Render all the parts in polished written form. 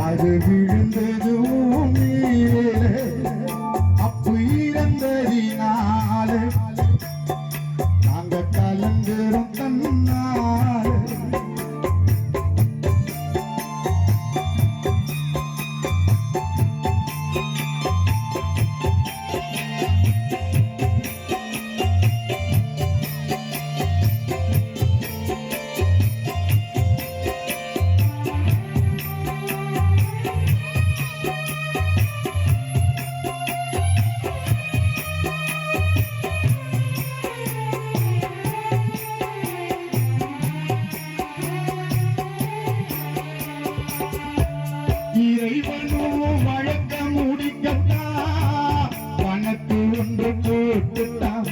அது விழுந்ததும் நீரே அப்பு இறந்ததினால நாங்க கலந்துரும் தன்னால இறைவனோ வழக்க முடிக்கட்டா கணக்கு ஒன்று போட்டுட்டான்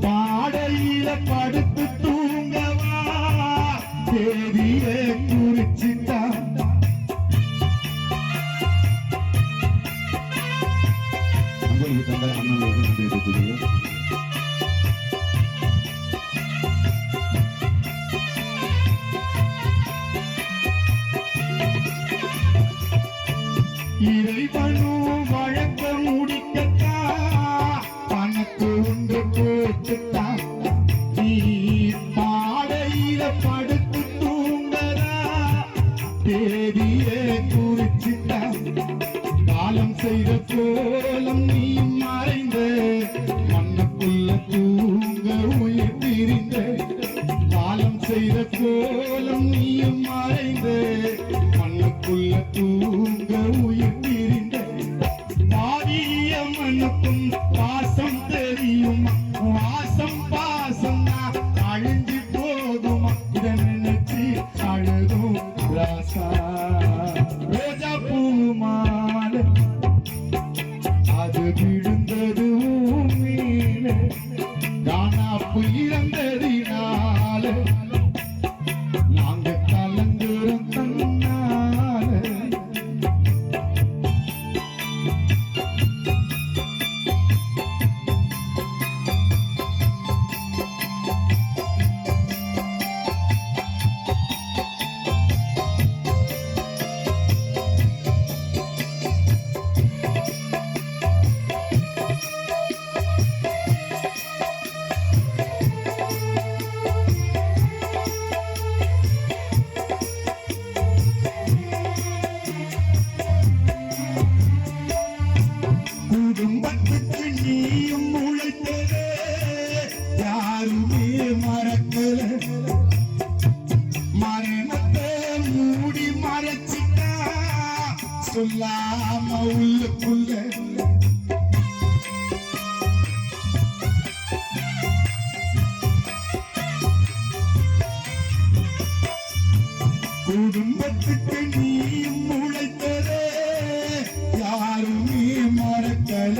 பாடையில படுத்து தூங்கவா தேதிய குறிச்சிட்டான் உங்களுக்கு தந்த அண்ணன் இறைவனோ வழக்க முடிக்கட்டா கணக்கு ஒன்று போட்டுட்டா நீ பாடையில படுத்து தூங்கறா தேதிய குறிச்சிட்டா காலம் செய்த கோலம் நீ மறைந்த மண்ணுக்குள்ள தூங்க உயிர் பிரிந்த காலம் செய்த கோலம் நீ மறைந்த மண்ணுக்குள்ள தூங்க உயிர் பிரிந்த பாரிய மண்ணுக்கும் பாசம் தெரியுமா வாசம் பாசம் அழிஞ்சு போகுமா இதை நினைச்சு அழுதும் ராசா ரோஜா பூமால அது விழுந்ததும் மீனே காணாப்பு இறந்ததினால நாங்க கலந்துரும் தன்னால குடும்பத்துக்கு நீயும் உழைத்ததே யாருமே மறக்கல மரணத்தை மூடி மறைச்சிட்டா சொல்லாம உள்ளுக்குள்ள குடும்பத்துக்கு நீயும் உழைத்ததே யாருமே மறக்கல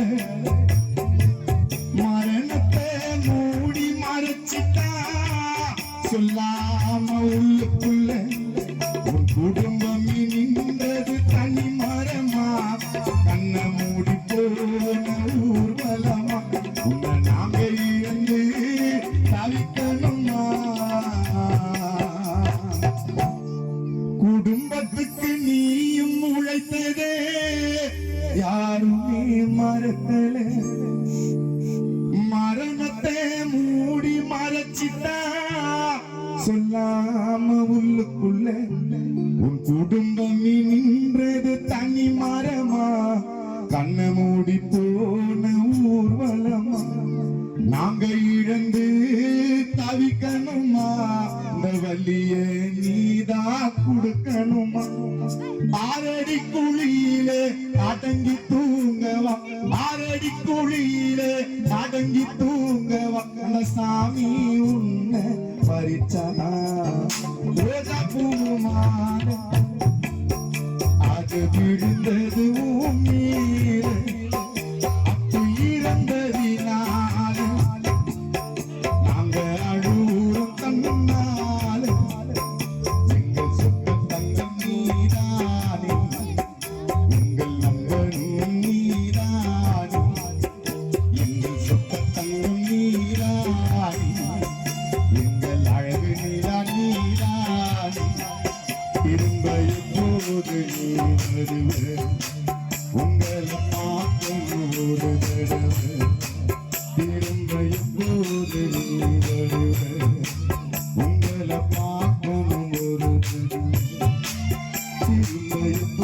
மரணத்தை மூடி மறைச்சிட்டா சொல்லாம உள்ளுக்குள்ள உன் குடும்பம் நின்றது தனி மரமா கண்ண மூடி போன ஊர்வலமா உன்னை நாங்க இழந்து தவிக்கணுமா குடும்பத்துக்கு நீயும் உழைத்ததே யாருமே மறக்கல மரணத்தை மூடி மறைச்சிட்டா சொல்லாம உள்ளுக்குள்ள உன் குடும்பம் நின்றது தனி மரமா கண்ண மூடி போன ஊர்வலமா நாங்க இழந்து தவிக்கணுமா இந்த வலிய நீதா கொடுக்கணுமா ஆரடி குழியிலே அடங்கி தூங்கவா ஆரடி குழியிலே அடங்கி தூங்கவா அந்த சாமி உன்னை பறிச்சனா ரோஜா பூமான அது விழுந்தது மீறே அப்பு இறந்ததினால நாங்க அழுறோம் கண்ணால எங்கள் சொந்த தங்கம் நீதானே எங்கள் நண்பனும் நீதானே எங்கள் சொந்த தங்கம் நீதானே எங்கள் அழகு நீதான் நீதானே திரும்ப எப்போது நீ வருவே உங்களை பார்க்கும் ஒரு தடவை திரும்ப எப்போது நீ வருவே உங்களை பார்க்கும் ஒரு தடவை திரும்ப